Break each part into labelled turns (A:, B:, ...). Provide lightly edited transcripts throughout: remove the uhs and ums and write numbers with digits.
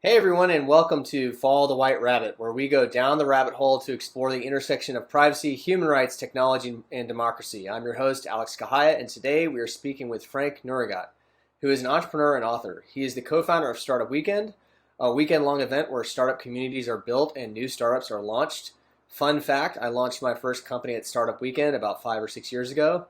A: Hey everyone, and welcome to Follow the White Rabbit, where we go down the rabbit hole to explore the intersection of privacy, human rights, technology, and democracy. I'm your host, Alex Kahaya, and today we are speaking with Franck Nouyrigat, who is an entrepreneur and author. He is the co-founder of Startup Weekend, a weekend-long event where startup communities are built and new startups are launched. Fun fact, I launched my first company at Startup Weekend about 5 or 6 years ago.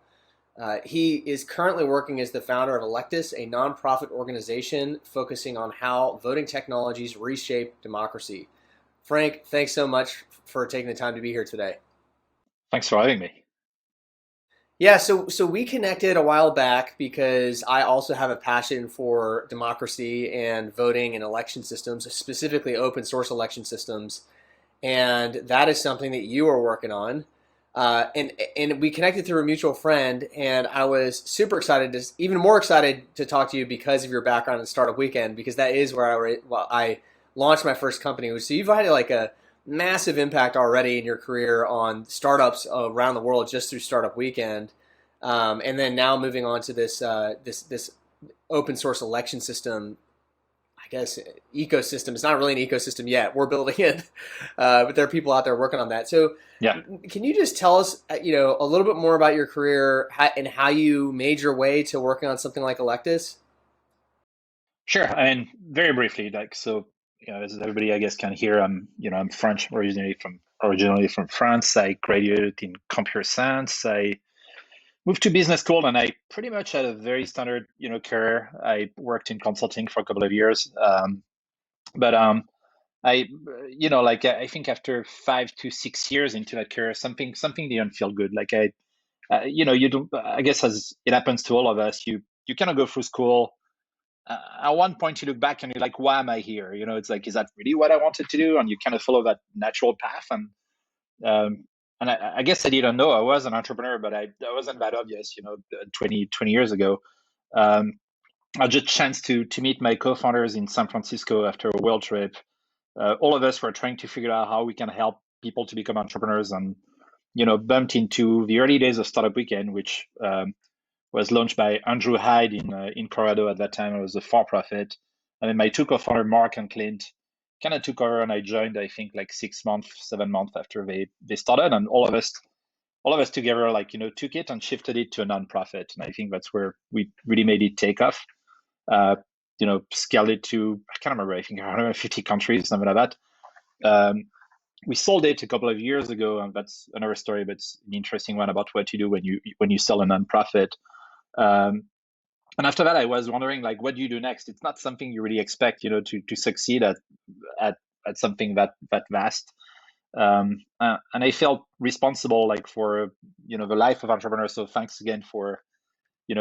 A: He is currently working as the founder of Electis, a nonprofit organization focusing on how voting technologies reshape democracy. Frank, thanks so much for taking the time to be here today.
B: Thanks for having me.
A: Yeah, so we connected a while back because I also have a passion for democracy and voting and election systems, specifically open source election systems. And that is something that you are working on. And we connected through a mutual friend, and I was super excited, even more excited to talk to you because of your background in Startup Weekend, because that is where I launched my first company. So you've had like a massive impact already in your career on startups around the world just through Startup Weekend, and then now moving on to this open source election system, I guess, ecosystem. It's not really an ecosystem yet. We're building it, but there are people out there working on that. So,
B: Yeah,
A: can you just tell us, a little bit more about your career and how you made your way to working on something like Electus?
B: sure. I mean, very briefly, as everybody I guess can hear, I'm French, originally from France. I graduated in computer science. I moved to business school, and I pretty much had a very standard, career. I worked in consulting for a couple of years, but I, I think after 5 to 6 years into that career, something didn't feel good. You don't. I guess as it happens to all of us, you kind of go through school. At one point, you look back and you're like, why am I here? It's like, is that really what I wanted to do? And you kind of follow that natural path. Um, and I guess I didn't know I was an entrepreneur, but I wasn't that obvious, 20 years ago. Um, I just chanced to meet my co-founders in San Francisco after a world trip. All of us were trying to figure out how we can help people to become entrepreneurs, and bumped into the early days of Startup Weekend, which was launched by Andrew Hyde in Colorado at that time. It was a for-profit, and then my two co-founder Mark and Clint kind of took over, and I joined. I think like 6 months, 7 months after they started, and all of us together took it and shifted it to a nonprofit, and I think that's where we really made it take off. Uh, Scaled it to, I can't remember, I think 150 countries, something like that. We sold it a couple of years ago, and that's another story, but it's an interesting one about what you do when you sell a nonprofit. Um, and after that, I was wondering, like, what do you do next? It's not something you really expect, to succeed at at something that vast. And I felt responsible, like, for the life of entrepreneurs. So thanks again for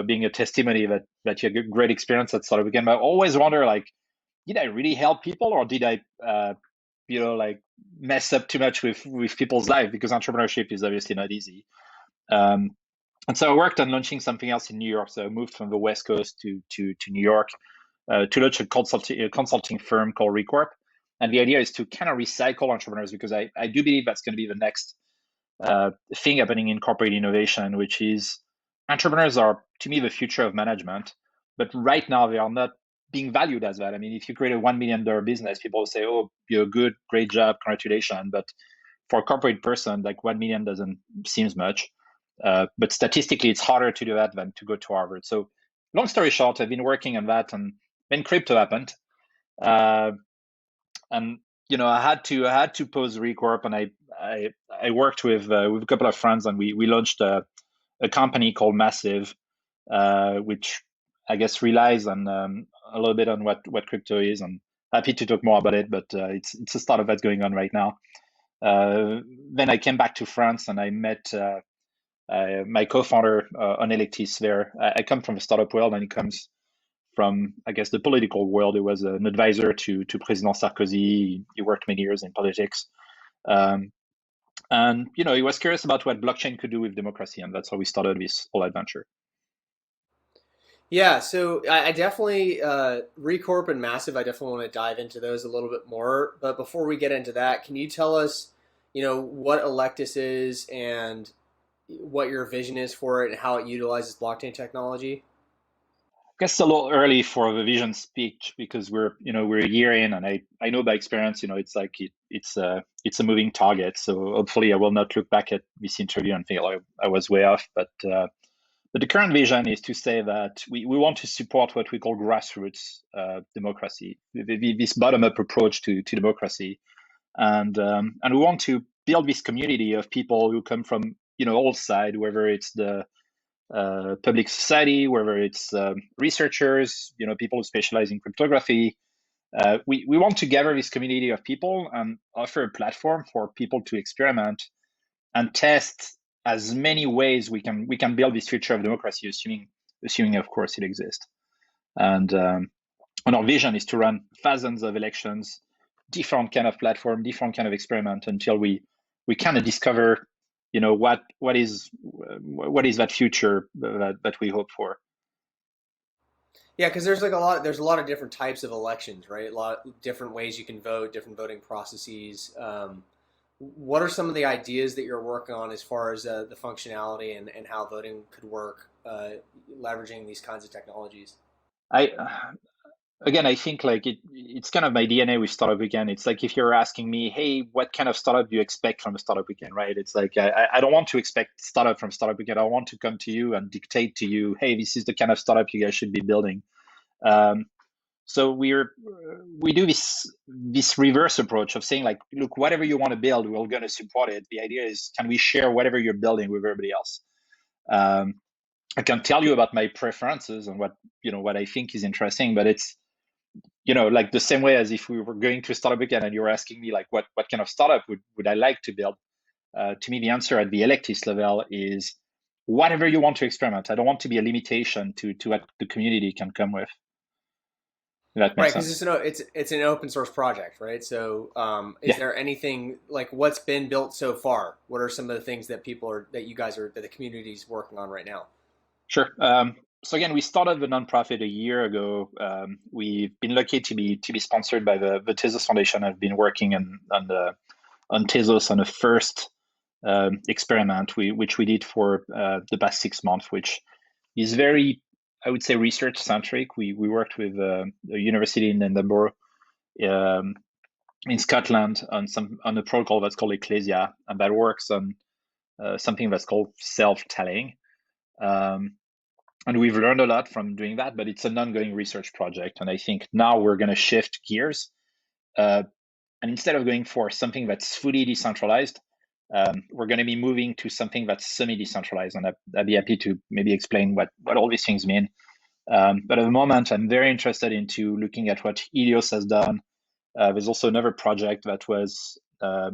B: being a testimony that you had a great experience at Startup Weekend. But I always wonder, like, did I really help people, or did I like mess up too much with people's life? Because entrepreneurship is obviously not easy. Um, and so I worked on launching something else in New York. So I moved from the West Coast to New York to launch a consulting firm called Recorp. And the idea is to kind of recycle entrepreneurs, because I do believe that's going to be the next thing happening in corporate innovation, which is entrepreneurs are, to me, the future of management. But right now, they are not being valued as that. I mean, if you create a $1 million business, people say, "Oh, you're good, great job, congratulations." But for a corporate person, like 1 million doesn't seems much. But statistically, it's harder to do that than to go to Harvard. So, long story short, I've been working on that, and then crypto happened, uh, and I had to pause Recorp, and I worked with a couple of friends, and we launched a company called Massive, which I guess relies on a little bit on what crypto is. And happy to talk more about it, but it's a startup that's going on right now. Then I came back to France, and I met my co-founder on Electis there. I come from the startup world, and he comes from, I guess, the political world. He was an advisor to President Sarkozy. He worked many years in politics. Um, and he was curious about what blockchain could do with democracy, and that's how we started this whole adventure.
A: Yeah, so I definitely Recorp and Massive. I definitely want to dive into those a little bit more. But before we get into that, can you tell us, what Electus is and what your vision is for it and how it utilizes blockchain technology?
B: guess it's a little early for the vision speech because we're a year in, and I know by experience, it's like it's a moving target. So hopefully, I will not look back at this interview and think, oh, I was way off. But the current vision is to say that we want to support what we call grassroots democracy, this bottom-up approach to democracy, and we want to build this community of people who come from all sides, whether it's the public society, whether it's researchers, people who specialize in cryptography. We want to gather this community of people and offer a platform for people to experiment and test as many ways we can build this future of democracy, assuming of course it exists. And our vision is to run thousands of elections, different kind of platform, different kind of experiment until we kind of discover, what is that future that we hope for.
A: Yeah, because there's a lot of different types of elections, right? A lot of different ways you can vote, different voting processes. What are some of the ideas that you're working on as far as the functionality and how voting could work, leveraging these kinds of technologies?
B: I Again, I think like it's kind of my DNA with Startup Weekend. It's like if you're asking me, hey, what kind of startup do you expect from a Startup Weekend, right? It's like I don't want to expect startup from Startup Weekend. I want to come to you and dictate to you, hey, this is the kind of startup you guys should be building. So we do this reverse approach of saying like, look, whatever you want to build, we're going to support it. The idea is, can we share whatever you're building with everybody else? I can tell you about my preferences and what I think is interesting, but it's like the same way as if we were going to Startup Weekend and you were asking me like what kind of startup would I like to build. To me, the answer at the Electis level is whatever you want to experiment. I don't want to be a limitation to what the community can come with. If that
A: Right,
B: makes
A: because
B: sense.
A: it's an open source project, right? So, is
B: Yeah,
A: there anything like what's been built so far? What are some of the things that the community is working on right now?
B: sure. So again, we started the nonprofit a year ago. We've been lucky to be sponsored by the Tezos Foundation. I've been working on Tezos on a first experiment which we did for the past 6 months, which is very, I would say, research centric. We worked with a university in Edinburgh, um, in Scotland, on a protocol that's called Ecclesia, and that works on something that's called self-telling. Um, and we've learned a lot from doing that, but it's an ongoing research project. And I think now we're going to shift gears. And instead of going for something that's fully decentralized, we're going to be moving to something that's semi-decentralized. And I'd be happy to maybe explain what all these things mean. But at the moment, I'm very interested into looking at what Helios has done. There's also another project that was,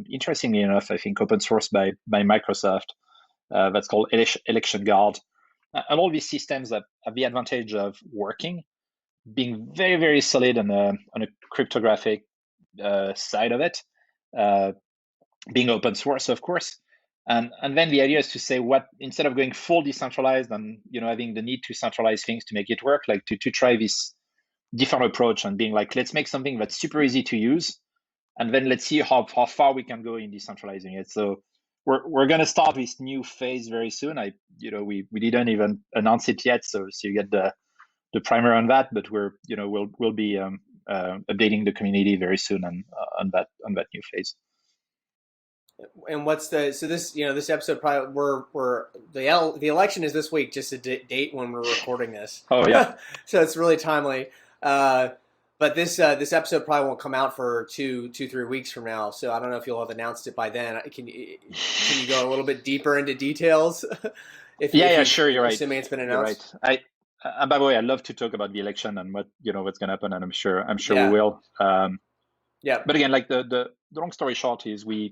B: interestingly enough, I think open source by Microsoft, that's called Election Guard. And all these systems that have the advantage of working, being very, very solid on a cryptographic side of it, being open source, of course. And then the idea is to say what, instead of going full decentralized and having the need to centralize things to make it work, like to try this different approach and being like, let's make something that's super easy to use, and then let's see how far we can go in decentralizing it. So we're going to start this new phase very soon. We didn't even announce it yet, so you get the primer on that, but we'll be updating the community very soon on that new phase.
A: And what's the so this this episode probably we're the election is this week, just a date when we're recording this.
B: Oh yeah,
A: So it's really timely. But this episode probably won't come out for 3 weeks from now. So I don't know if you'll have announced it by then. Can you go a little bit deeper into details?
B: yeah, sure, you're right.
A: Assuming it's been
B: You're right.
A: announced.
B: By the way, I love to talk about the election and what's going to happen, and I'm sure we
A: Yeah.
B: will.
A: Yeah.
B: But again, like the long story short is we're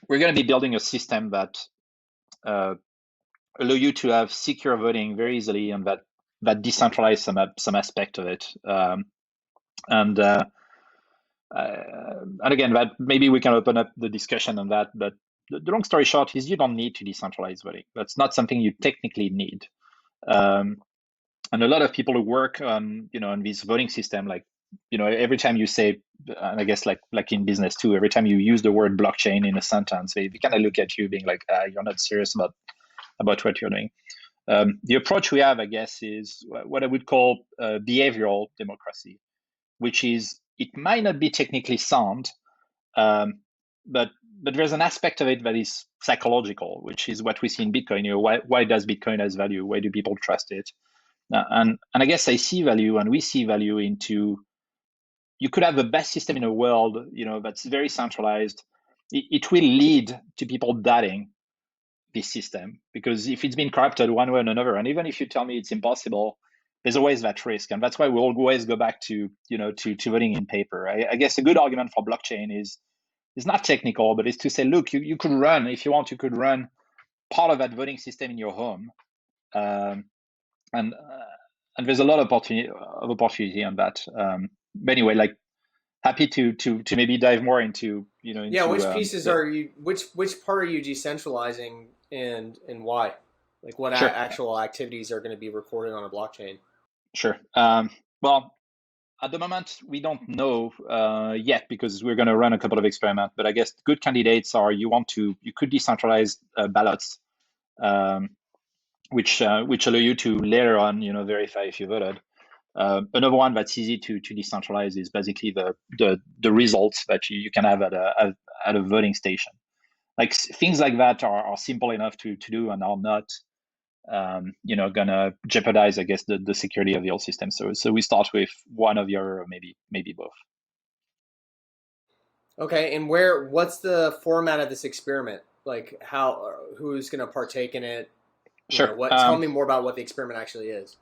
B: going to be building a system that allow you to have secure voting very easily, and that decentralize some aspect of it. And again, that maybe we can open up the discussion on that. But the long story short is you don't need to decentralize voting. That's not something you technically need. And a lot of people who work on on this voting system, like every time you say, and I guess like in business too, every time you use the word blockchain in a sentence, they kind of look at you being like, you're not serious about what you're doing. The approach we have, I guess, is what I would call behavioral democracy, which is it might not be technically sound, um, but there's an aspect of it that is psychological, which is what we see in Bitcoin. Why does Bitcoin has value? Why do people trust it? And I guess I see value, and we see value into you could have the best system in the world, that's very centralized. It will lead to people doubting this system because if it's been corrupted one way or another, and even if you tell me it's impossible, there's always that risk, and that's why we'll always go back to voting in paper. I guess a good argument for blockchain is not technical, but it's to say, look, you could run if you want, you could run part of that voting system in your home, um, and there's a lot of opportunity on that. But anyway, like happy to maybe dive more into
A: Yeah,
B: into
A: which pieces are you? Which part are you decentralizing, and why? Like, what
B: sure.
A: actual activities are going to be recorded on a blockchain?
B: Sure. Well, at the moment, we don't know yet because we're going to run a couple of experiments. But I guess good candidates are you could decentralize ballots, um, which allow you to later on verify if you voted. Another one that's easy to decentralize is basically the results that you can have at a voting station. Like things like that are simple enough to do and are not gonna jeopardize, I guess, the security of the old system. So we start with one of your, or maybe both.
A: Okay, and what's the format of this experiment? Like, who's going to partake in it?
B: Sure.
A: Tell me more about what the experiment actually is.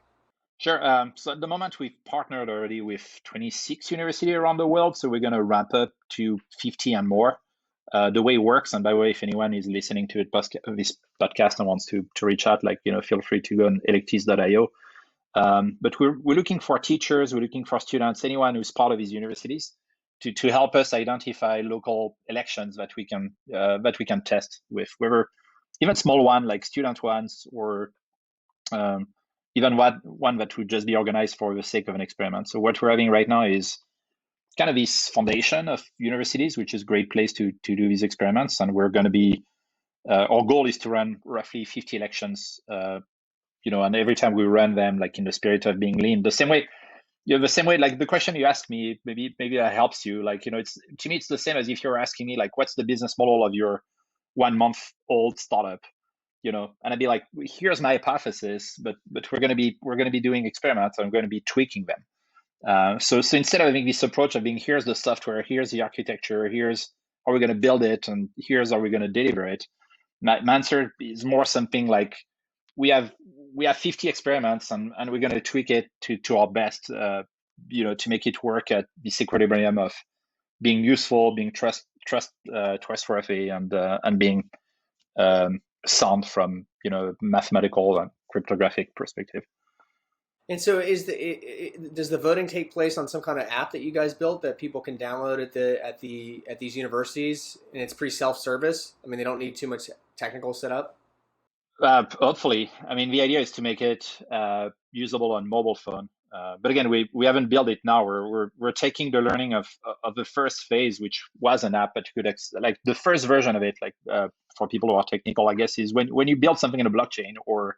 B: Sure. So at the moment, we've partnered already with 26 universities around the world. So we're going to ramp up to 50 and more. The way it works, and by the way, if anyone is listening to this podcast and wants to reach out, feel free to go on electis.io. But we're looking for teachers, we're looking for students, anyone who's part of these universities to help us identify local elections that we can test with, whether even small one like student ones or even one that would just be organized for the sake of an experiment. So what we're having right now is kind of this foundation of universities, which is a great place to do these experiments. And we're going to be our goal is to run roughly 50 elections, and every time we run them, like in the spirit of being lean, the same way, like the question you asked me, maybe that helps you. Like, it's to me, it's the same as if you're asking me, like, what's the business model of your 1 month old startup? And I'd be like, here's my hypothesis, but we're gonna be doing experiments. I'm going to be tweaking them. So instead of having this approach of being here's the software, here's the architecture, here's how we're going to build it, and here's how we're going to deliver it, my answer is more something like we have 50 experiments, and we're going to tweak it to our best, to make it work at this equilibrium of being useful, being trustworthy, and being sound from mathematical and cryptographic perspective.
A: And so, does the voting take place on some kind of app that you guys built that people can download at these universities, and it's pretty self-service? I mean, they don't need too much technical setup.
B: Hopefully, I mean, the idea is to make it usable on mobile phone. But again, we haven't built it now. We're taking the learning of the first phase, which was an app, but you could like the first version of it, like for people who are technical, I guess, is when you build something in a blockchain or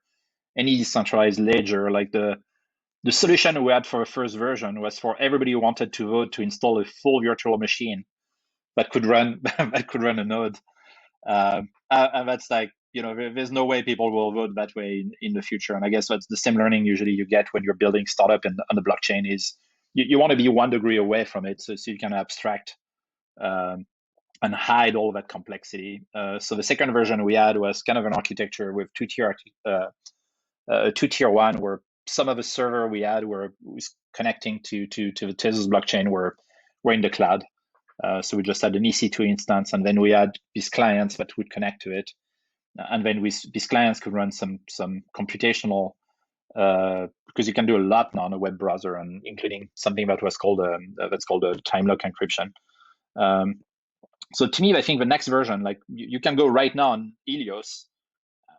B: any decentralized ledger, like the solution we had for the first version was for everybody who wanted to vote to install a full virtual machine that could run that could run a node. And that's like, there's no way people will vote that way in the future. And I guess that's the same learning usually you get when you're building startup on the blockchain is you want to be 1 degree away from it, so you can abstract and hide all that complexity. So the second version we had was kind of an architecture with two-tier one, where some of the server we had was connecting to the Tezos blockchain were in the cloud. So we just had an EC2 instance, and then we had these clients that would connect to it, and then these clients could run some computational, because you can do a lot now on a web browser, and including something that was called that's called a time lock encryption. So to me, I think the next version, like you can go right now on Helios,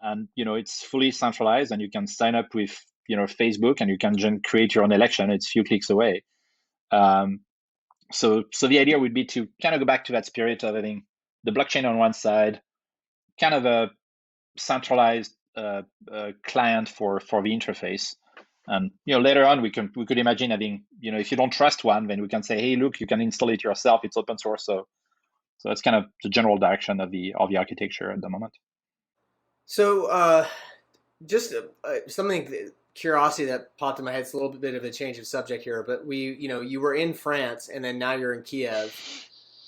B: and it's fully centralized, and you can sign up with Facebook, and you can create your own election. It's a few clicks away. So the idea would be to kind of go back to that spirit of having the blockchain on one side, kind of a centralized client for the interface. And later on we could imagine having, if you don't trust one, then we can say, hey, look, you can install it yourself. It's open source. So that's kind of the general direction of the architecture at the moment.
A: So just something curiosity that popped in my head. It's a little bit of a change of subject here, but you were in France and then now you're in Kiev.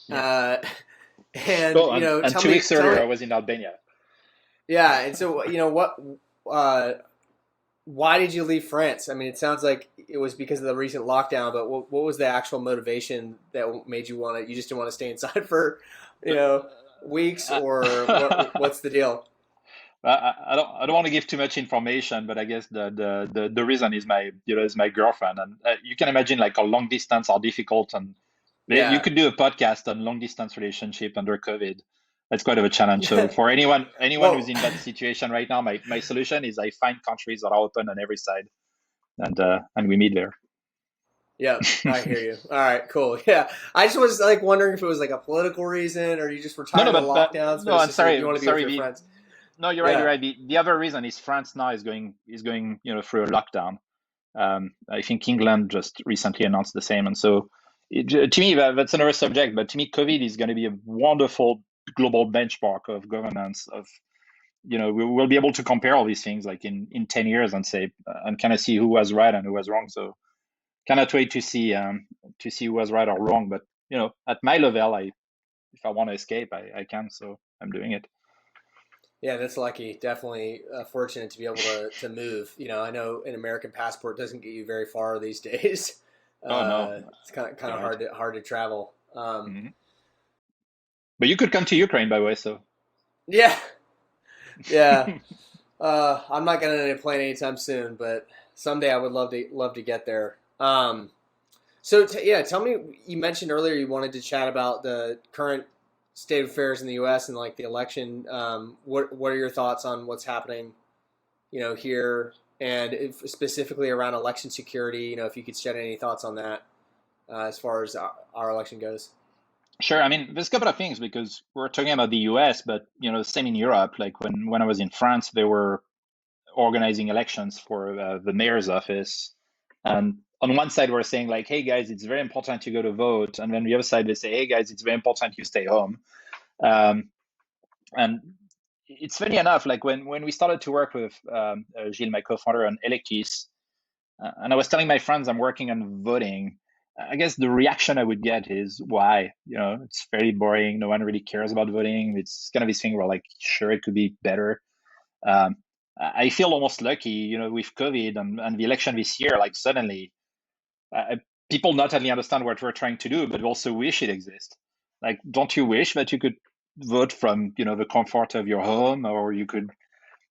B: Yeah.
A: Uh, and
B: Oh, and 2 weeks earlier I was in Albania.
A: Yeah, and so what? Why did you leave France? I mean, it sounds like it was because of the recent lockdown, but what was the actual motivation that made you want to? You just didn't want to stay inside for, weeks, or what's the deal?
B: I don't want to give too much information, but I guess the reason is my girlfriend, and you can imagine like how long distance are difficult, and you
A: Yeah,
B: could do a podcast on long distance relationship under COVID. That's quite of a challenge. So for anyone who's
A: well,
B: in that situation right now, my solution is I find countries that are open on every side, and we meet there.
A: yeah, I hear you. All right, cool. Yeah, I just was like wondering if it was like a political reason, or you just were
B: No,
A: tired
B: no,
A: of the
B: but
A: lockdowns, but
B: no,
A: it's
B: I'm
A: just like you
B: sorry,
A: want to be with
B: sorry.
A: your friends.
B: No, you're right. You're
A: Yeah,
B: right. The other reason is France now is going through a lockdown. I think England just recently announced the same, and so to me that's another subject. But to me, COVID is going to be a wonderful global benchmark of governance. Of we'll be able to compare all these things like in 10 years and say and kind of see who was right and who was wrong. So cannot wait to see who was right or wrong. But at my level, if I want to escape, I can. So I'm doing it.
A: yeah, that's lucky. Definitely fortunate to be able to move. I know an American passport doesn't get you very far these days.
B: Oh no,
A: It's kind
B: you're
A: of
B: right.
A: hard to travel.
B: Hmm. But you could come to Ukraine, by the way. So
A: Yeah, yeah. I'm not getting on a plane anytime soon, but someday I would love to get there. So yeah, tell me. You mentioned earlier you wanted to chat about the current state of affairs in the U.S. and like the election. What are your thoughts on what's happening? Here and specifically around election security. If you could shed any thoughts on that as far as our election goes.
B: sure. I mean, there's a couple of things because we're talking about the US, but the same in Europe. Like when I was in France, they were organizing elections for the mayor's office, and on one side we're saying like, hey guys, it's very important you go to vote, and then the other side they say, hey guys, it's very important you stay home. Um, and it's funny enough, like when we started to work with Gilles, my co-founder, on Electis, and I was telling my friends I'm working on voting. I guess the reaction I would get is why? It's very boring. No one really cares about voting. It's kind of this thing where like, sure, it could be better. Um, I feel almost lucky, with COVID and the election this year. Like suddenly, uh, people not only understand what we're trying to do, but also wish it exists. Like, don't you wish that you could vote from the comfort of your home, or you could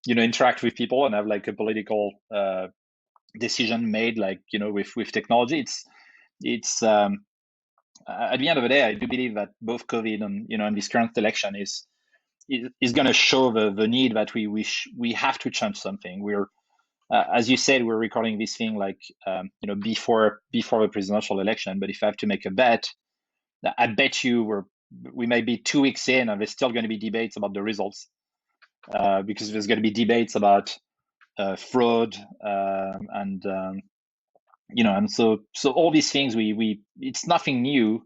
B: interact with people and have like a political decision made like with technology. It's at the end of the day, I do believe that both COVID and this current election is going to show the need that we have to change something. We're as you said, we're recording this thing like before the presidential election. But if I have to make a bet, I bet you we may be 2 weeks in and there's still going to be debates about the results, because there's going to be debates about fraud, and so all these things we it's nothing new,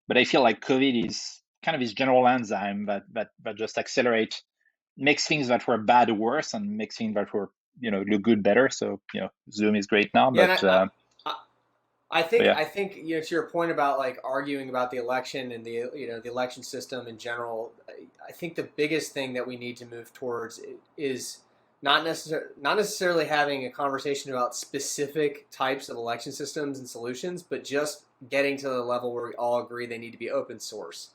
B: but I feel like COVID is kind of this general enzyme that just makes things that were bad worse and makes things that were look good better. So Zoom is great now,
A: Yeah,
B: but
A: and I, I
B: but
A: think
B: yeah,
A: I think to your point about like arguing about the election and the election system in general. I think the biggest thing that we need to move towards is not necessarily having a conversation about specific types of election systems and solutions, but just getting to the level where we all agree they need to be open source,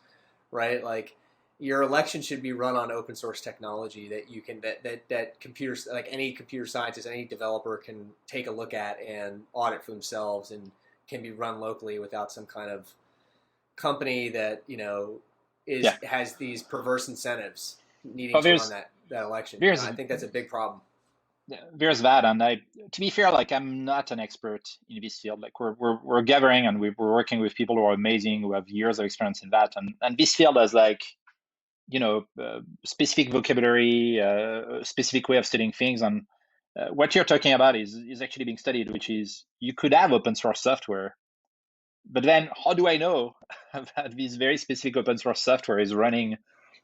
A: right? Like your election should be run on open source technology that you can that computers, like any computer scientist, any developer can take a look at and audit for themselves, and can be run locally without some kind of company that is
B: yeah.
A: has these perverse incentives needing
B: Oh,
A: to run that election.
B: there's
A: I think that's a big problem.
B: there's that, and to be fair, like I'm not an expert in this field. Like we're gathering and we're working with people who are amazing, who have years of experience in that, and this field has like specific vocabulary, specific way of studying things. And what you're talking about is actually being studied, which is you could have open source software, but then how do I know that this very specific open source software is running on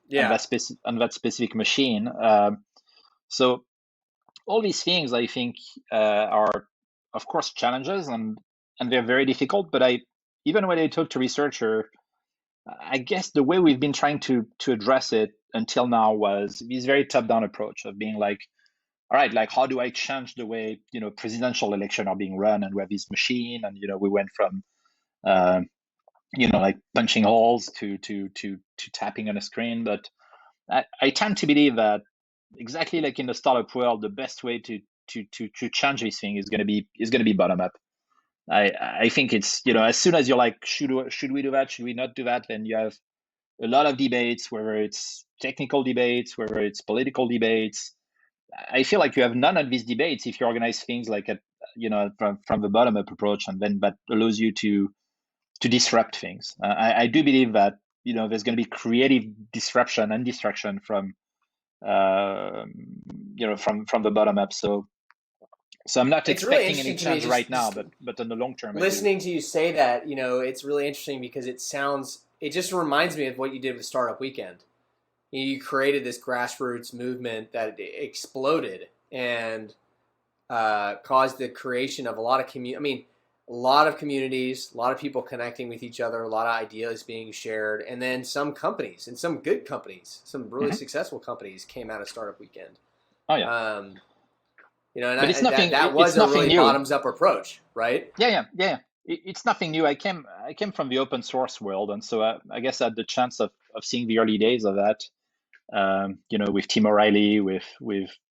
A: Yeah,
B: on that specific machine? So all these things, I think, are of course challenges, and they're very difficult. But even when I talk to researcher, I guess the way we've been trying to address it until now was this very top-down approach of being like, all right, like how do I change the way presidential election are being run, and we have this machine, and we went from uh, like punching holes to tapping on a screen. But I tend to believe that exactly like in the startup world, the best way to change this thing is going to be bottom up. I think it's as soon as you're like should we do that, should we not do that, then you have a lot of debates, whether it's technical debates, whether it's political debates. I feel like you have none of these debates if you organize things like from the bottom up approach, and then that allows you to disrupt things. I do believe that there's going to be creative disruption and destruction from uh, from the bottom up. So I'm not
A: it's really
B: expecting any
A: interesting to me
B: change right now,
A: just
B: but in the long term, I do.
A: listening to you say that. It's really interesting because it just reminds me of what you did with Startup Weekend. You created this grassroots movement that exploded and caused the creation of a lot of community. I mean, a lot of communities, a lot of people connecting with each other, a lot of ideas being shared, and then some companies and some good companies, some really
B: Hmm.
A: successful companies came out of Startup Weekend.
B: Oh yeah,
A: Um, and
B: but it's
A: that
B: nothing.
A: was
B: It's
A: a
B: nothing
A: really
B: new.
A: bottoms up approach, right?
B: Yeah. It's nothing new. I came from the open source world, and so I guess I had the chance of seeing the early days of that. With Tim O'Reilly, with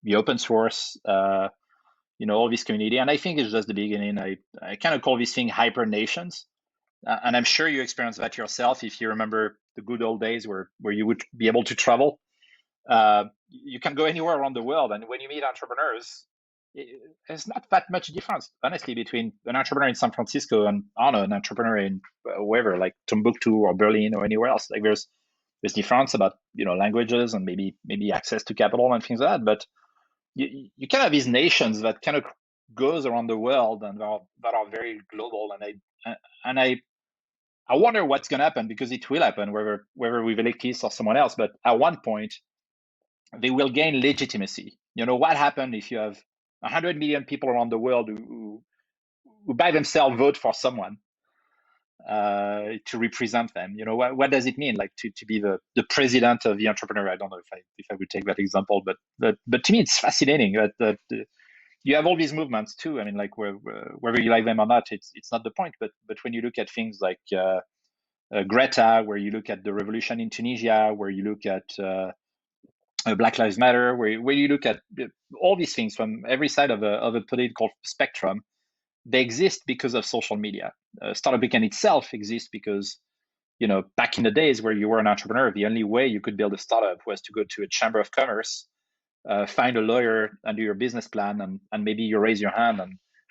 B: the open source, all this community, and I think it's just the beginning. I kind of call this thing hyper nations, and I'm sure you experienced that yourself if you remember the good old days where you would be able to travel. You can go anywhere around the world, and when you meet entrepreneurs, there's not that much difference, honestly, between an entrepreneur in San Francisco and I don't know, an entrepreneur in wherever, like Timbuktu or Berlin or anywhere else. Like there's difference about languages and maybe access to capital and things like that. But you kind of have these nations that kind of goes around the world and that are very global. And I wonder what's going to happen, because it will happen whether with Electis or someone else. But at one point, they will gain legitimacy. What happened if you have 100 million people around the world who by themselves vote for someone to represent them? What does it mean, like to be the president of the entrepreneur? I don't know if I would take that example, but to me it's fascinating that you have all these movements too. I mean, like whether you like them or not, it's not the point. But when you look at things like Greta, where you look at the revolution in Tunisia, where you look at Black Lives Matter, where you look at all these things from every side of a political spectrum, they exist because of social media. Startup Weekend itself exists because, back in the days where you were an entrepreneur, the only way you could build a startup was to go to a chamber of commerce, find a lawyer and do your business plan, and maybe you raise your hand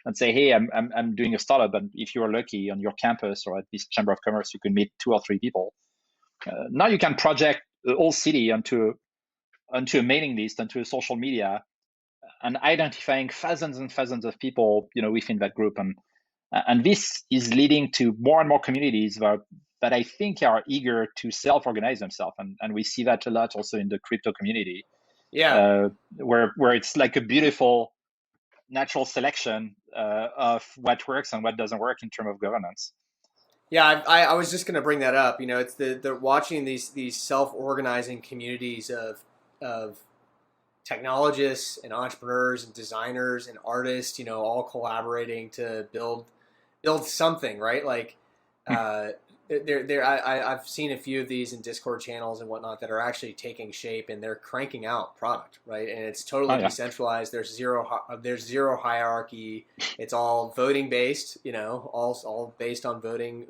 B: and say, hey, I'm doing a startup. And if you are lucky on your campus or at this chamber of commerce, you can meet 2 or 3 people. Now you can project the whole city onto a mailing list, onto a social media, and identifying thousands and thousands of people, within that group. And this is leading to more and more communities that I think are eager to self-organize themselves. And we see that a lot also in the crypto community,
A: Yeah,
B: uh, where it's like a beautiful natural selection of what works and what doesn't work in terms of governance.
A: yeah. I was just going to bring that up. It's the watching these self organizing communities of technologists and entrepreneurs and designers and artists, all collaborating to build something, right? Like, uh, I've seen a few of these in Discord channels and whatnot that are actually taking shape, and they're cranking out product, right? And it's
B: Oh
A: totally
B: yeah.
A: decentralized. There's zero hierarchy. It's all voting based, all based on voting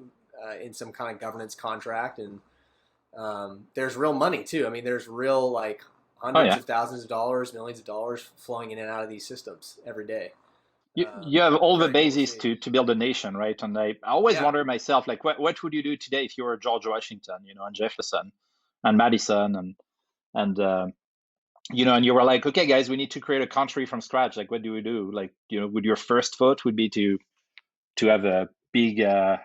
A: in some kind of governance contract, and there's real money too. I mean, there's real like
B: Oh
A: hundreds
B: yeah.
A: of thousands of dollars, millions of dollars flowing in and out of these systems every day.
B: You have all the
A: Very cool to
B: basis
A: see.
B: to build a nation, right? And I always
A: Yeah.
B: wonder myself, like, what would you do today if you were George Washington, and Jefferson? and Madison, and and you were like, okay, guys, we need to create a country from scratch. Like, what do we do? Like, would your first vote would be to have a big, a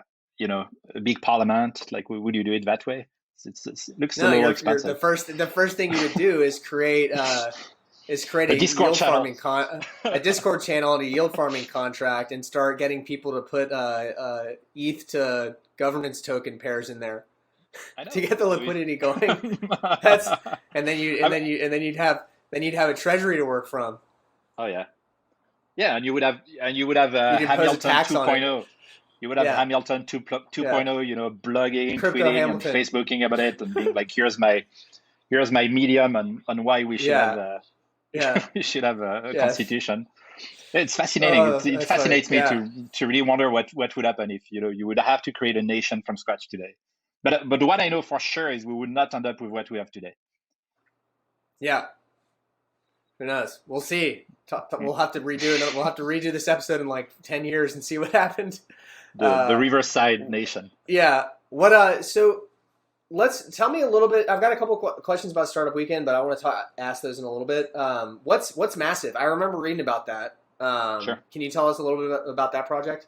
B: big parliament? Like, would you do it that way? It looks a
A: No,
B: little
A: you're
B: expensive.
A: the first thing you would do is create
B: A
A: a
B: Discord
A: yield
B: channel.
A: farming a Discord channel and a yield farming contract, and start getting people to put ETH to governance token pairs in there
B: I
A: to
B: know.
A: get the
B: So we,
A: liquidity going. That's
B: I mean,
A: and then you'd have a treasury to work from.
B: oh yeah. Yeah, and you would have
A: You'd impose a
B: Hamilton
A: tax on it.
B: 2.0. You would have
A: Yeah,
B: Hamilton 2.0,
A: yeah.
B: blogging,
A: Crypto
B: tweeting, and
A: Hamilton.
B: Facebooking about it, and being like, here's my medium on why we should have
A: Yeah,
B: a
A: yeah,
B: we should have a
A: yes.
B: constitution. It's fascinating.
A: Oh,
B: It
A: that's funny.
B: fascinates me
A: Yeah,
B: to really wonder what would happen if you would have to create a nation from scratch today. But what I know for sure is we would not end up with what we have today.
A: yeah. Who knows? We'll see.
B: Mm.
A: We'll have to redo it. We'll have to redo this episode in like 10 years and see what happened.
B: The
A: Uh,
B: Riverside nation.
A: yeah. What? So let's tell me a little bit. I've got a couple questions about Startup Weekend, but I want to ask those in a little bit. What's massive? I remember reading about that.
B: Sure.
A: Can you tell us a little bit about that project?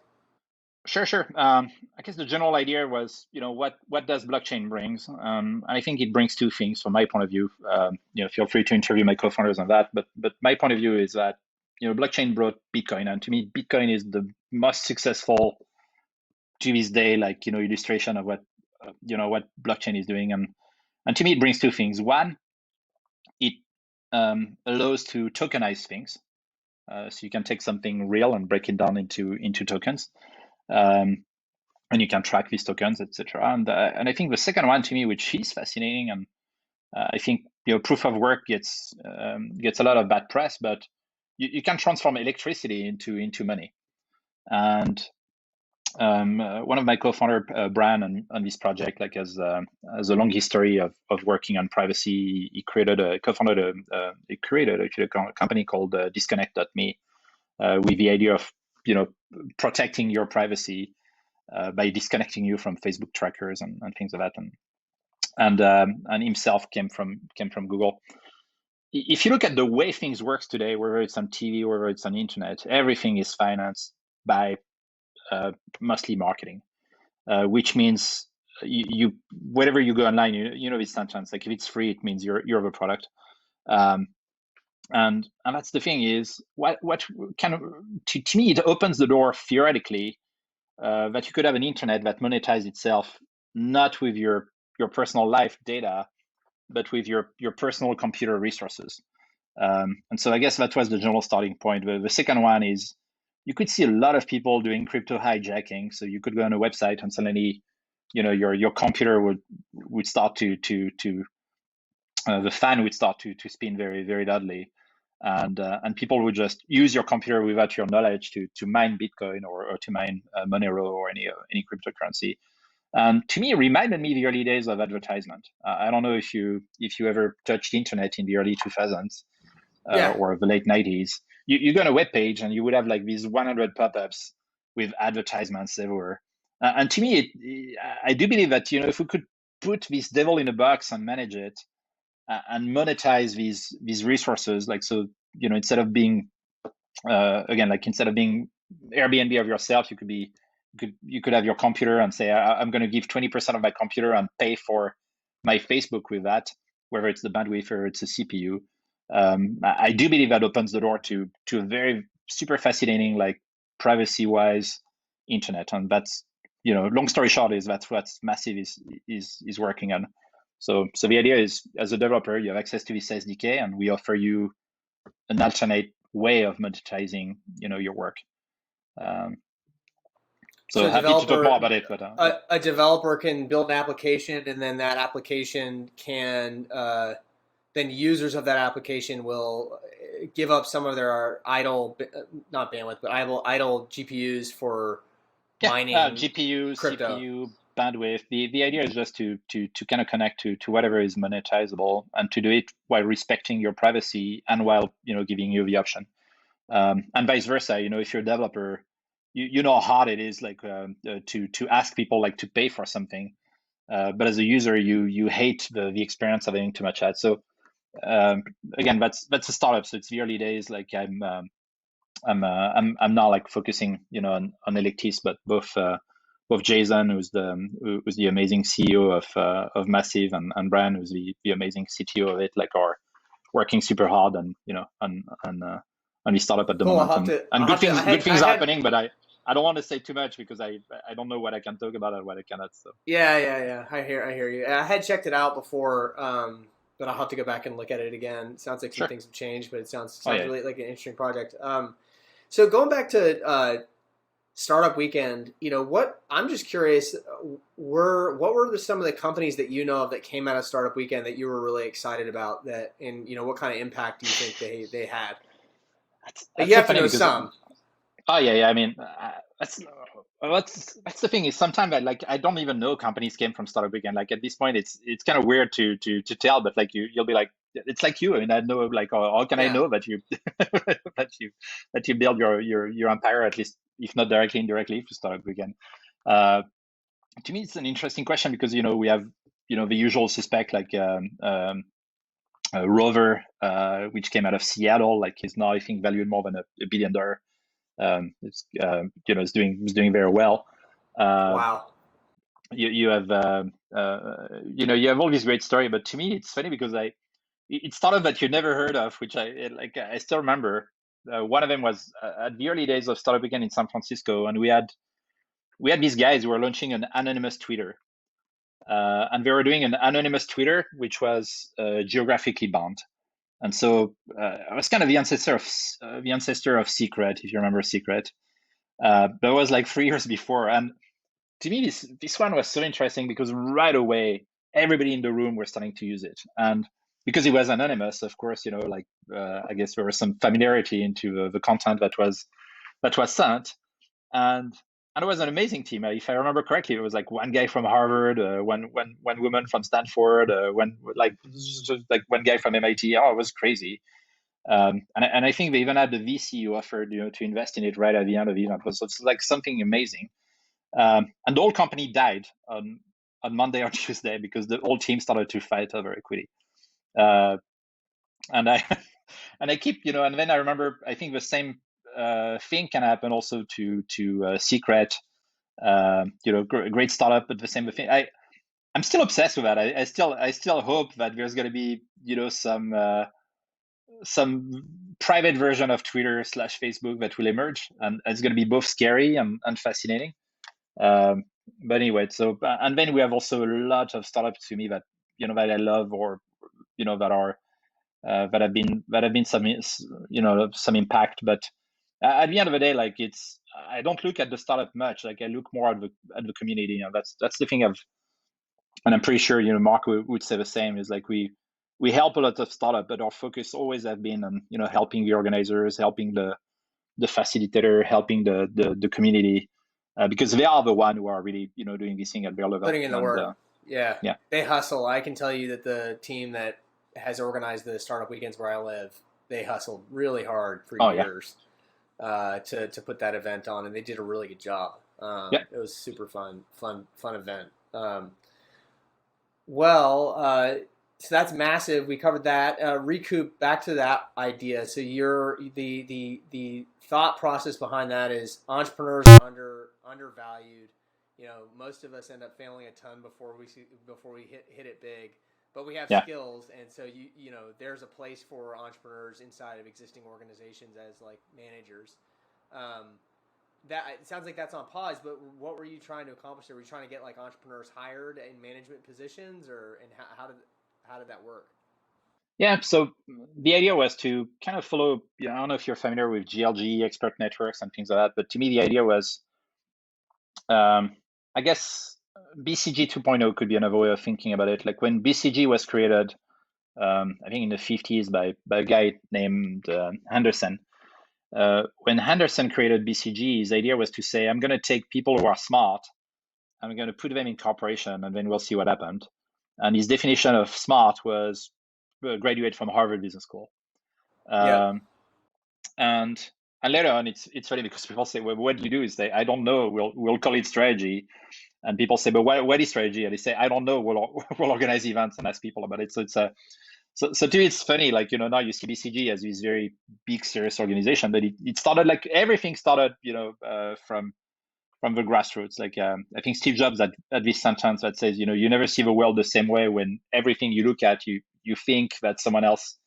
B: Sure, sure. I guess the general idea was, what does blockchain brings? And I think it brings two things from my point of view. Feel free to interview my co-founders on that. But my point of view is that, blockchain brought Bitcoin, and to me, Bitcoin is the most successful to this day, like, illustration of what blockchain is doing. And to me, it brings two things. One, it allows to tokenize things. So you can take something real and break it down into tokens. Um, and you can track these tokens, etc. And I think the second one to me, which is fascinating, and I think proof of work gets a lot of bad press, but you can transform electricity into money. And one of my co-founder, Brian, on this project, like has a long history of working on privacy. He created actually a company called Disconnect.me with the idea of protecting your privacy by disconnecting you from Facebook trackers and things like that. And himself came from Google. If you look at the way things works today, whether it's on TV, whether it's on the internet, everything is financed by mostly marketing, which means wherever you go online, this sentence, like if it's free, it means you're the product. And that's the thing is what kind of to me it opens the door theoretically that you could have an internet that monetizes itself not with your personal life data, but with your personal computer resources. And so I guess that was the general starting point. The second one is you could see a lot of people doing crypto hijacking. So you could go on a website and suddenly, your computer would start to the fan would start to spin very, very loudly, and people would just use your computer without your knowledge to mine Bitcoin or to mine Monero or any cryptocurrency. To me, it reminded me the early days of advertisement. I don't know if you ever touched the internet in the early 2000s
A: Yeah,
B: or the late 90s. You go on a web page and you would have like these 100 pop-ups with advertisements everywhere. And to me, I do believe that if we could put this devil in a box and manage it and monetize these resources, like so, instead of being again, like instead of being Airbnb of yourself, you could have your computer and say, I'm going to give 20% of my computer and pay for my Facebook with that, whether it's the bandwidth or it's a CPU. I do believe that opens the door to a very super fascinating, like privacy-wise internet, and that's long story short is that's what Massive is working on. So the idea is, as a developer, you have access to this SDK, and we offer you an alternate way of monetizing your work. Um,
A: so
B: so happy to talk more about it, but yeah.
A: a developer can build an application, and then that application can then users of that application will give up some of their idle, not bandwidth, but idle GPUs for
B: Yeah,
A: mining
B: GPU,
A: crypto.
B: CPU, bandwidth. The idea is just to kind of connect to whatever is monetizable, and to do it while respecting your privacy and while giving you the option. And vice versa. If you're a developer, you know how hard it is, like to ask people like to pay for something. but as a user, you hate the experience of having too much ads. So um, again, that's a startup, so it's the early days. Like I'm now like focusing, on Electis, but both Jason, who's the amazing CEO of Massive, and Brian, who's the amazing CTO of it, like are working super hard and on the startup at the
A: Cool.
B: moment, and
A: I'll
B: good
A: have to.
B: things
A: I
B: are
A: had.
B: happening, but I don't want to say too much because I don't know what I can talk about and what I cannot. So
A: Yeah. I hear you. I had checked it out before, but I'll have to go back and look at it again. It sounds like some
B: sure.
A: things have changed, but it
B: Oh
A: sounds
B: yeah.
A: really like an interesting project. So going back to Startup Weekend, what I'm just curious, what were some of the companies that you know of that came out of Startup Weekend that you were really excited about, that, and what kind of impact do you think they had?
B: That's
A: You
B: so
A: have to
B: funny
A: know
B: because
A: some.
B: oh yeah. I mean, that's the thing is sometimes I don't even know companies came from Startup Weekend. Like at this point, it's kind of weird to tell, but like you'll be like it's like you. I mean, I know like how can I
A: Yeah.
B: know that you that you that you build your empire, at least if not directly, indirectly, for Startup Weekend. Uh, to me, it's an interesting question because we have the usual suspect like Rover, which came out of Seattle, like is now I think valued more than $1 billion. It's doing very well. Uh,
A: Wow.
B: you have you have all these great story, but to me it's funny because it started that you never heard of, which I still remember. One of them was at the early days of Startup Weekend in San Francisco, and we had these guys who were launching an anonymous Twitter, and they were doing an anonymous Twitter which was geographically bound. And so I was kind of the ancestor of Secret, if you remember Secret. That was like 3 years before, and to me this one was so interesting because right away everybody in the room were starting to use it, and because it was anonymous, of course, like I guess there was some familiarity into the content that was sent, and it was an amazing team. If I remember correctly, it was like one guy from Harvard, one woman from Stanford, one like one guy from MIT. Oh, it was crazy. And I think they even had the VC who offered to invest in it right at the end of the event. So it's like something amazing. And the whole company died on Monday or Tuesday because the whole team started to fight over equity. Uh, and I and I keep and then I remember I think the same thing can happen also to Secret. Great startup, but the same thing. I'm still obsessed with that. I still hope that there's going to be some private version of Twitter slash Facebook that will emerge, and it's going to be both scary and fascinating. Um, but anyway, so and then we have also a lot of startups to me that I love, or that are that have been some impact. But at the end of the day, like I don't look at the startup much. Like I look more at the community. That's the thing and I'm pretty sure Mark would say the same. Is like we help a lot of startup, but our focus always have been on helping the organizers, helping the facilitator, helping the community, because they are the one who are really doing this thing at their level.
A: Putting in the
B: And
A: work. Yeah.
B: yeah.
A: They hustle. I can tell you that the team that has organized the Startup Weekends where I live, they hustled really hard for
B: Oh yeah.
A: years to put that event on, and they did a really good job.
B: Yeah.
A: It was super fun event. So that's massive. We covered that. Recoup back to that idea. So the thought process behind that is entrepreneurs are undervalued. Most of us end up failing a ton before we hit it big. But we have
B: Yeah.
A: skills, and so there's a place for entrepreneurs inside of existing organizations as like managers. Um, that it sounds like that's on pause, but what were you trying to accomplish there? Were you trying to get like entrepreneurs hired in management positions, or and how did that work?
B: Yeah. So the idea was to kind of follow. I don't know if you're familiar with GLG, expert networks, and things like that. But to me, the idea was, I guess, BCG 2.0 could be another way of thinking about it. Like when BCG was created, I think in the 50s by a guy named Henderson. When Henderson created BCG, his idea was to say, I'm going to take people who are smart, I'm going to put them in corporation, and then we'll see what happened. And his definition of smart was graduate from Harvard Business School.
A: Yeah.
B: Um, and later on, it's funny because people say, well, what do you do? Is say, I don't know. We'll call it strategy. And people say, but what is strategy? And they say, I don't know. We'll organize events and ask people about it. So it's a so to me, it's funny, like, now you see BCG as this very big, serious organization, but it started, like everything started, from the grassroots. Like, I think Steve Jobs had this sentence that says, you never see the world the same way when everything you look at, you think that someone else,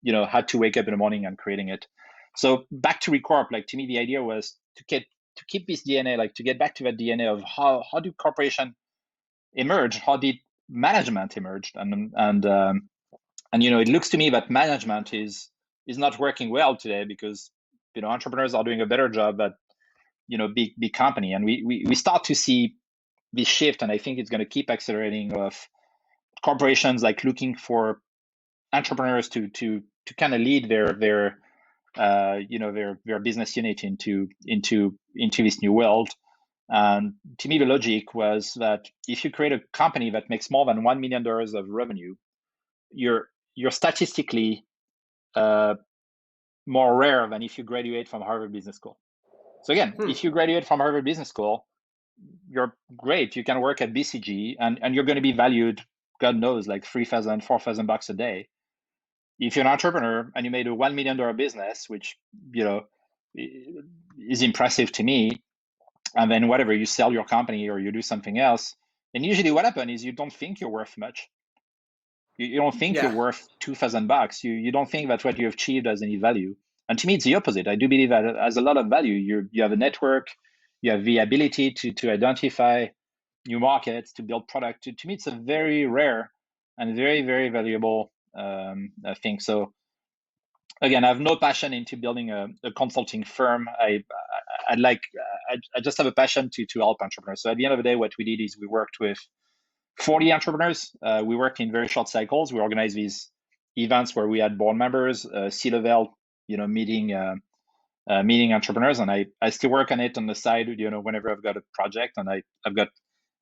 B: had to wake up in the morning and creating it. So back to Recorp, like to me, the idea was to keep this DNA, like to get back to that DNA of how do corporation emerge, how did management emerge, and it looks to me that management is not working well today because entrepreneurs are doing a better job at big company, and we start to see this shift, and I think it's going to keep accelerating of corporations like looking for entrepreneurs to kind of lead their business unit into this new world. And to me, the logic was that if you create a company that makes more than $1 million of revenue, you're statistically more rare than if you graduate from Harvard Business School. So again, if you graduate from Harvard Business School, you're great. You can work at BCG and you're going to be valued, God knows, like $3,000, $4,000 a day. If you're an entrepreneur and you made a $1 million business, which, is impressive to me, and then whatever, you sell your company or you do something else, then usually what happens is you don't think you're worth much. You don't think you're
A: Yeah.
B: worth $2,000. You don't think that what you have achieved has any value. And to me, it's the opposite. I do believe that it has a lot of value. You have a network, you have the ability to identify new markets, to build product. To me, it's a very rare and very, very valuable thing. So again, I have no passion into building a consulting firm. I just have a passion to help entrepreneurs. So at the end of the day, what we did is we worked with 40 entrepreneurs. We worked in very short cycles. We organized these events where we had board members, C-level, meeting entrepreneurs, and I still work on it on the side, whenever I've got a project. And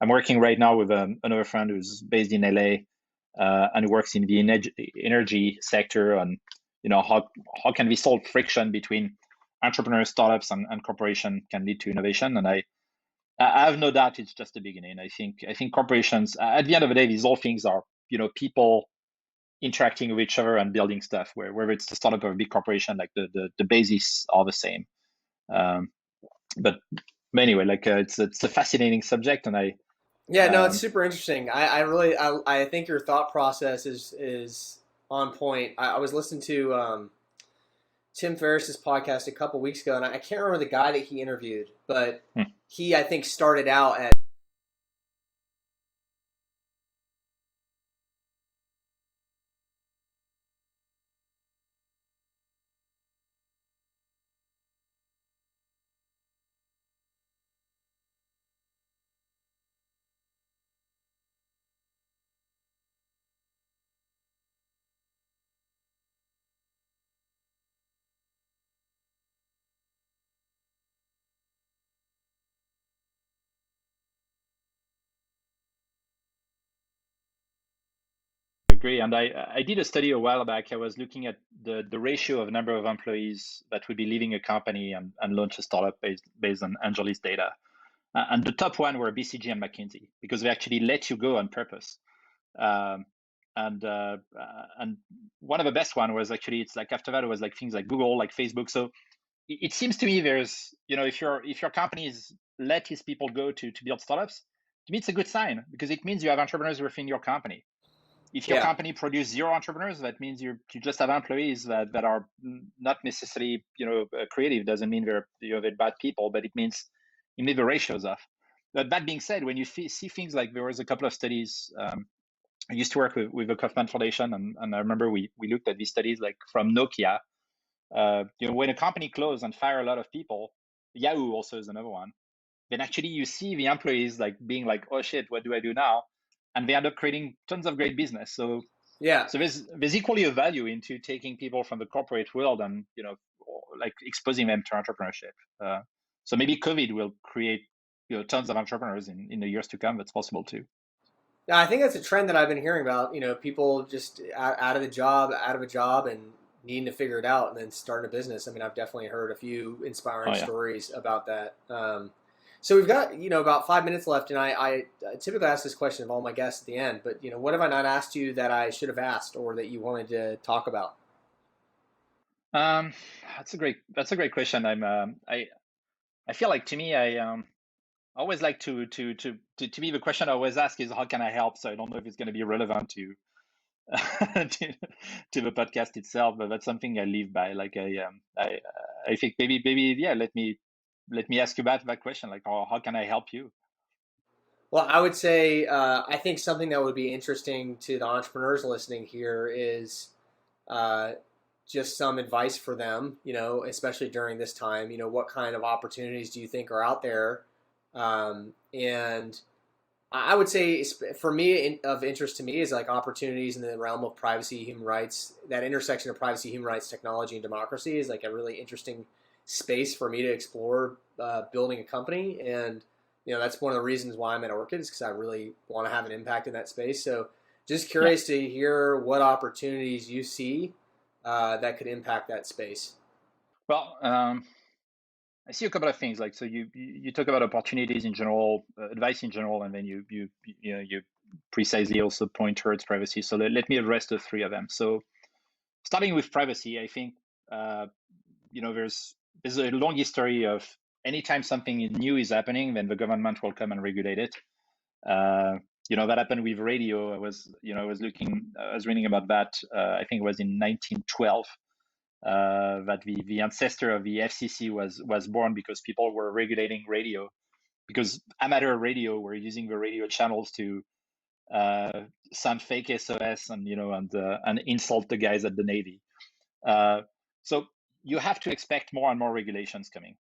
B: I'm working right now with another friend who's based in LA, and works in the energy sector on, how can we solve friction between entrepreneurs, startups, and corporation can lead to innovation. And I have no doubt it's just the beginning. I think corporations, at the end of the day, these all things are, people interacting with each other and building stuff. Whether it's the startup or a big corporation, like the bases are the same. But anyway, like it's a fascinating subject, and
A: Yeah, no, it's
B: um,
A: super interesting. I really I think your thought process is on point. I was listening to Tim Ferriss's podcast a couple weeks ago, and I can't remember the guy that he interviewed, but
B: hmm.
A: he, I think, started out at
B: Agree. And I did a study a while back. I was looking at the ratio of number of employees that would be leaving a company and launch a startup based on AngelList data. And the top one were BCG and McKinsey, because they actually let you go on purpose. Um, and one of the best one was actually, it's like after that it was like things like Google, like Facebook. So it seems to me there's, if your company is let his people go to build startups, to me it's a good sign, because it means you have entrepreneurs within your company. If your
A: yeah.
B: company produces zero entrepreneurs, that means you just have employees that are not necessarily creative. Doesn't mean they're bad people, but it means the ratios off. But that being said, when you see things like, there was a couple of studies. I used to work with the Kaufman Foundation, and I remember we looked at these studies, like from Nokia. When a company closed and fire a lot of people, Yahoo also is another one. Then actually you see the employees like being like, oh shit, what do I do now? And they end up creating tons of great business. So
A: Yeah.
B: there's equally a value into taking people from the corporate world and like exposing them to entrepreneurship. So maybe COVID will create tons of entrepreneurs in the years to come. That's possible too.
A: Yeah, I think that's a trend that I've been hearing about. People just out of a job, and needing to figure it out, and then starting a business. I mean, I've definitely heard a few inspiring
B: Oh yeah.
A: stories about that. So we've got about 5 minutes left, and I typically ask this question of all my guests at the end. But what have I not asked you that I should have asked, or that you wanted to talk about?
B: Um, that's a great question. I feel like to me I always like to me the question I always ask is how can I help? So I don't know if it's going to be relevant to to the podcast itself, but that's something I live by. Like I think maybe yeah. Let me ask you about that question. Like how can I help you?
A: Well, I would say I think something that would be interesting to the entrepreneurs listening here is uh, just some advice for them. Especially during this time. What kind of opportunities do you think are out there? And I would say for me, of interest to me is like opportunities in the realm of privacy, human rights. That intersection of privacy, human rights, technology, and democracy is like a really interesting space for me to explore building a company. And that's one of the reasons why I'm at Orchid, is because I really want to have an impact in that space. So just
B: Yeah.
A: curious to hear what opportunities you see that could impact that space.
B: Well, I see a couple of things. Like so, you talk about opportunities in general, advice in general, and then you precisely also point towards privacy. So let me address the three of them. So starting with privacy, I think uh, there's a long history of anytime something new is happening, then the government will come and regulate it. Uh, that happened with radio. I was reading about that. I think it was in 1912 that the ancestor of the FCC was born because people were regulating radio because amateur radio were using the radio channels to uh, send fake SOS and insult the guys at the Navy. Uh, so you have to expect more and more regulations coming.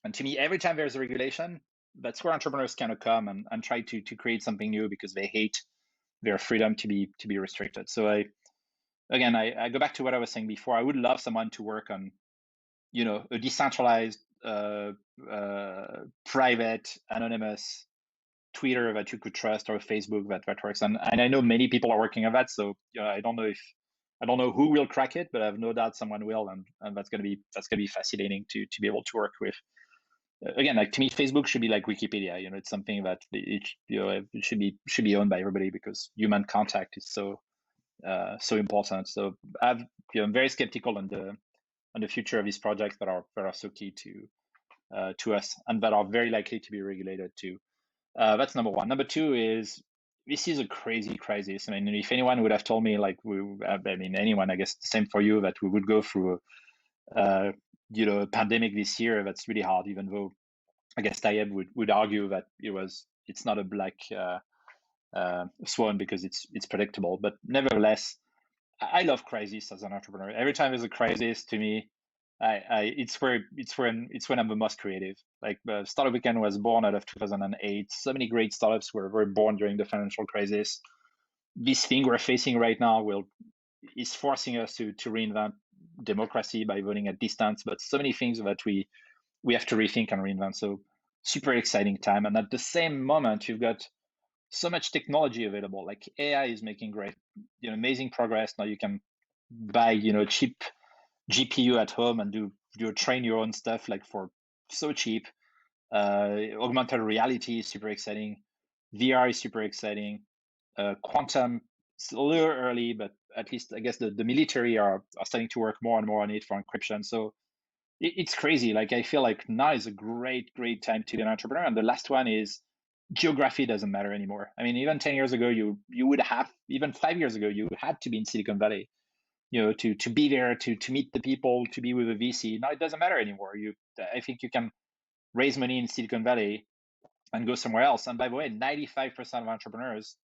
B: And to me, every time there's a regulation, that's where entrepreneurs kind of come and try to create something new because they hate their freedom to be restricted. So I go back to what I was saying before. I would love someone to work on a decentralized, private, anonymous Twitter that you could trust or Facebook that works. And I know many people are working on that. So I don't know who will crack it, but I have no doubt someone will, and that's gonna be fascinating to be able to work with. Again, like to me, Facebook should be like Wikipedia. It's something that it should be owned by everybody because human contact is so important. So I'm very skeptical on the future of these projects that are so key to us and that are very likely to be regulated too. That's number one. Number two is this is a crazy crisis. I mean, if anyone would have told me, like, anyone, I guess, the same for you, that we would go through, uh, a pandemic this year, that's really hard. Even though I guess Tayeb would argue that it's not a black swan because it's predictable. But nevertheless, I love crisis as an entrepreneur. Every time there's a crisis, to me, it's when I'm the most creative. Like Startup Weekend was born out of 2008. So many great startups were born during the financial crisis. This thing we're facing right now is forcing us to reinvent democracy by voting at distance. But so many things that we have to rethink and reinvent. So super exciting time. And at the same moment, you've got so much technology available. Like AI is making great, amazing progress. Now you can buy, cheap GPU at home and train your own stuff like for so cheap. Augmented reality is super exciting. VR is super exciting. Quantum is a little early, but at least I guess the military are starting to work more and more on it for encryption. So it's crazy. Like I feel like now is a great time to be an entrepreneur. And the last one is geography doesn't matter anymore. I mean, even 10 years ago, you would have, even 5 years ago, you had to be in Silicon Valley, to be there, to meet the people, to be with a VC. Now it doesn't matter anymore. I think you can raise money in Silicon Valley and go somewhere else. And by the way, 95% of entrepreneurs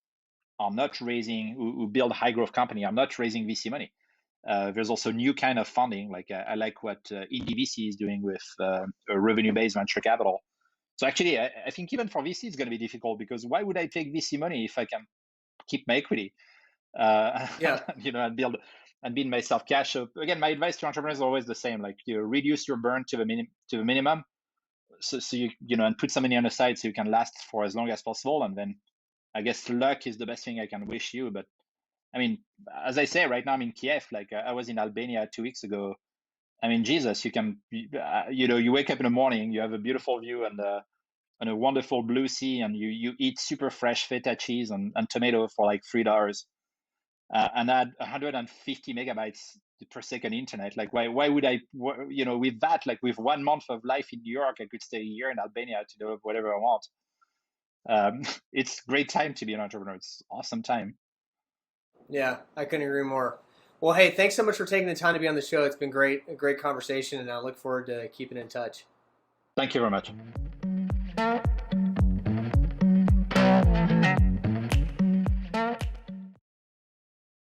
B: are not raising, who build high growth company, are not raising VC money. There's also new kind of funding. Like I like what Indie VC is doing with a revenue-based venture capital. So actually, I think even for VC, it's going to be difficult because why would I take VC money if I can keep my equity,
A: Yeah.
B: and build myself cash? So again, my advice to entrepreneurs is always the same: like reduce your burn to the minimum, so and put some money on the side so you can last for as long as possible. And then I guess luck is the best thing I can wish you. But I mean, as I say, right now I'm in Kiev. Like I was in Albania 2 weeks ago. I mean, Jesus, you wake up in the morning, you have a beautiful view on a wonderful blue sea, and you eat super fresh feta cheese and tomato for like $3, and add 150 megabytes per second internet. Like why would I, with that, like with 1 month of life in New York, I could stay a year in Albania to do whatever I want. It's great time to be an entrepreneur. It's awesome time.
A: Yeah, I couldn't agree more. Well, hey, thanks so much for taking the time to be on the show. It's been great, a great conversation, and I look forward to keeping in touch.
B: Thank you very much.